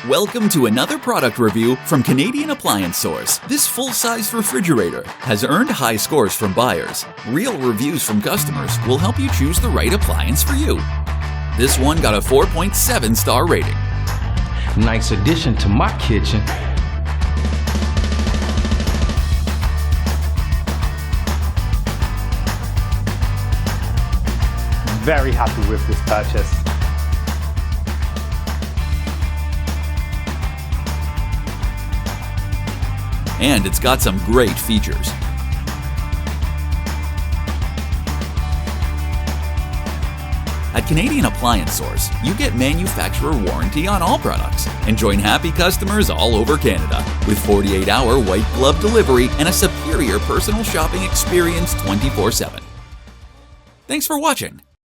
Welcome to another product review from Canadian Appliance Source. This full-size refrigerator has earned high scores from buyers. Real reviews from customers will help you choose the right appliance for you. This one got a 4.7-star rating. Nice addition to my kitchen. Very happy with this purchase. And it's got some great features. At Canadian Appliance Source, you get manufacturer warranty on all products and join happy customers all over Canada with 48-hour white glove delivery and a superior personal shopping experience 24/7. Thanks for watching.